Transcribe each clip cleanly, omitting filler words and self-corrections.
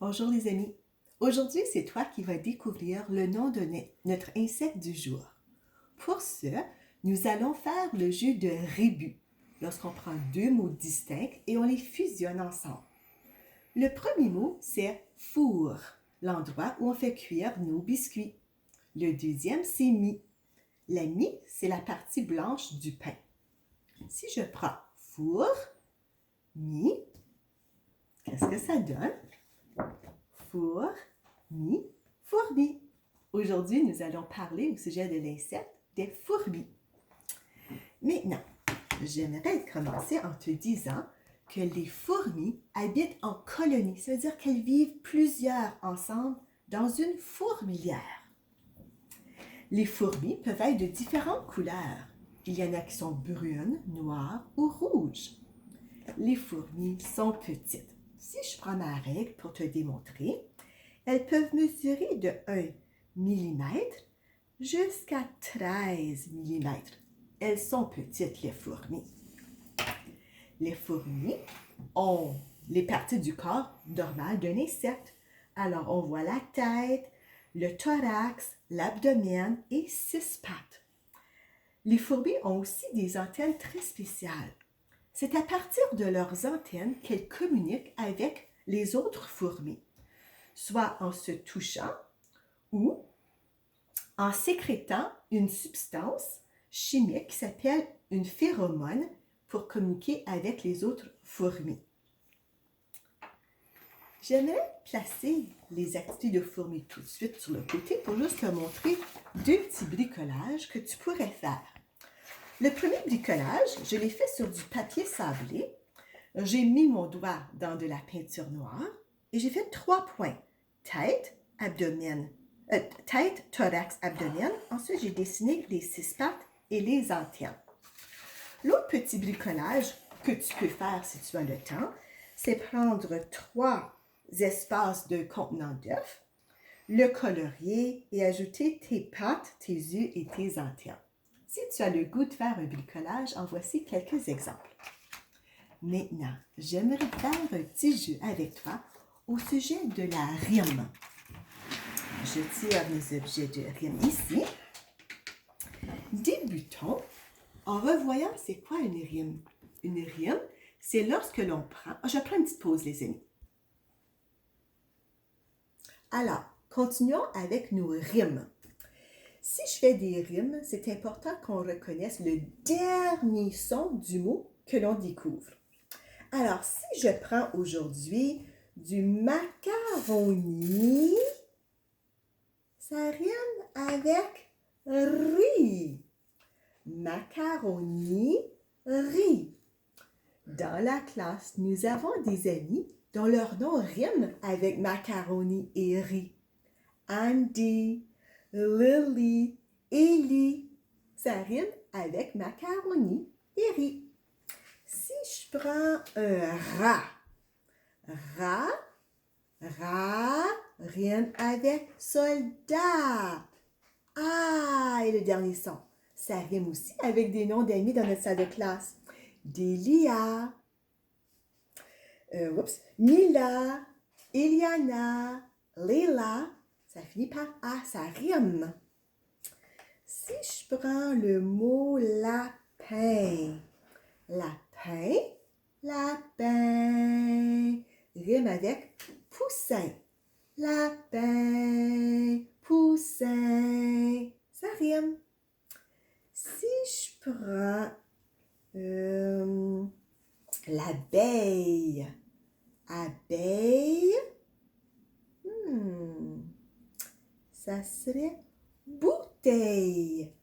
Bonjour les amis. Aujourd'hui, c'est toi qui vas découvrir le nom de notre insecte du jour. Pour ce, nous allons faire le jeu de rébus, lorsqu'on prend deux mots distincts et on les fusionne ensemble. Le premier mot, c'est four, l'endroit où on fait cuire nos biscuits. Le deuxième, c'est mie. La mie, c'est la partie blanche du pain. Si je prends four, mie, qu'est-ce que ça donne? Four, mie, fourmi. Aujourd'hui, nous allons parler au sujet de l'insecte des fourmis. Maintenant, j'aimerais commencer en te disant que les fourmis habitent en colonie. Ça veut dire qu'elles vivent plusieurs ensemble dans une fourmilière. Les fourmis peuvent être de différentes couleurs. Il y en a qui sont brunes, noires ou rouges. Les fourmis sont petites. Si je prends ma règle pour te démontrer, elles peuvent mesurer de 1 mm jusqu'à 13 mm. Elles sont petites, les fourmis. Les fourmis ont les parties du corps normales d'un insecte. Alors, on voit la tête, le thorax, l'abdomen et 6 pattes. Les fourmis ont aussi des antennes très spéciales. C'est à partir de leurs antennes qu'elles communiquent avec les autres fourmis, soit en se touchant ou en sécrétant une substance chimique qui s'appelle une phéromone pour communiquer avec les autres fourmis. J'aimerais placer les activités de fourmis tout de suite sur le côté pour juste te montrer deux petits bricolages que tu pourrais faire. Le premier bricolage, je l'ai fait sur du papier sablé. J'ai mis mon doigt dans de la peinture noire et j'ai fait 3 points. Tête, abdomen, tête, thorax, abdomen. Ensuite, j'ai dessiné les 6 pattes et les antennes. L'autre petit bricolage que tu peux faire si tu as le temps, c'est prendre 3 espaces de contenant d'œufs, le colorier et ajouter tes pattes, tes yeux et tes antennes. Si tu as le goût de faire un bricolage, en voici quelques exemples. Maintenant, j'aimerais faire un petit jeu avec toi au sujet de la rime. Je tire mes objets de rime ici. Débutons en revoyant c'est quoi une rime. Une rime, c'est lorsque l'on prend... Je prends une petite pause, les amis. Alors, continuons avec nos rimes. Si je fais des rimes, c'est important qu'on reconnaisse le dernier son du mot que l'on découvre. Alors, si je prends aujourd'hui du macaroni, ça rime avec riz. Macaroni, riz. Dans la classe, nous avons des amis dont leur nom rime avec macaroni et riz. Andy, Lily, Ellie, ça rime avec macaroni et riz. Si je prends un rat rime avec soldat. Ah, et le dernier son, ça rime aussi avec des noms d'amis dans notre salle de classe. Delia, Mila, Eliana, Leila, ça finit par A, ça rime. Si je prends le mot lapin, lapin, rime avec poussin. Lapin, poussin, ça rime. Si je prends l'abeille, abeille, ça serait bouteille.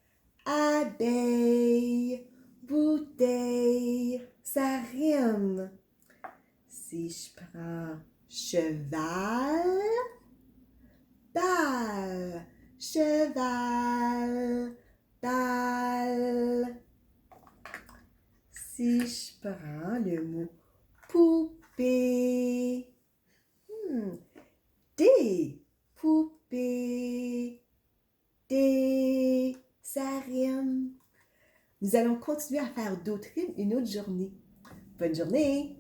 Abeille, bouteille, ça rime. Si je prends cheval, balle, cheval, balle. Si je prends le mot poupée, des poupées, des, ça rime. Nous allons continuer à faire d'autres rimes une autre journée. Bonne journée!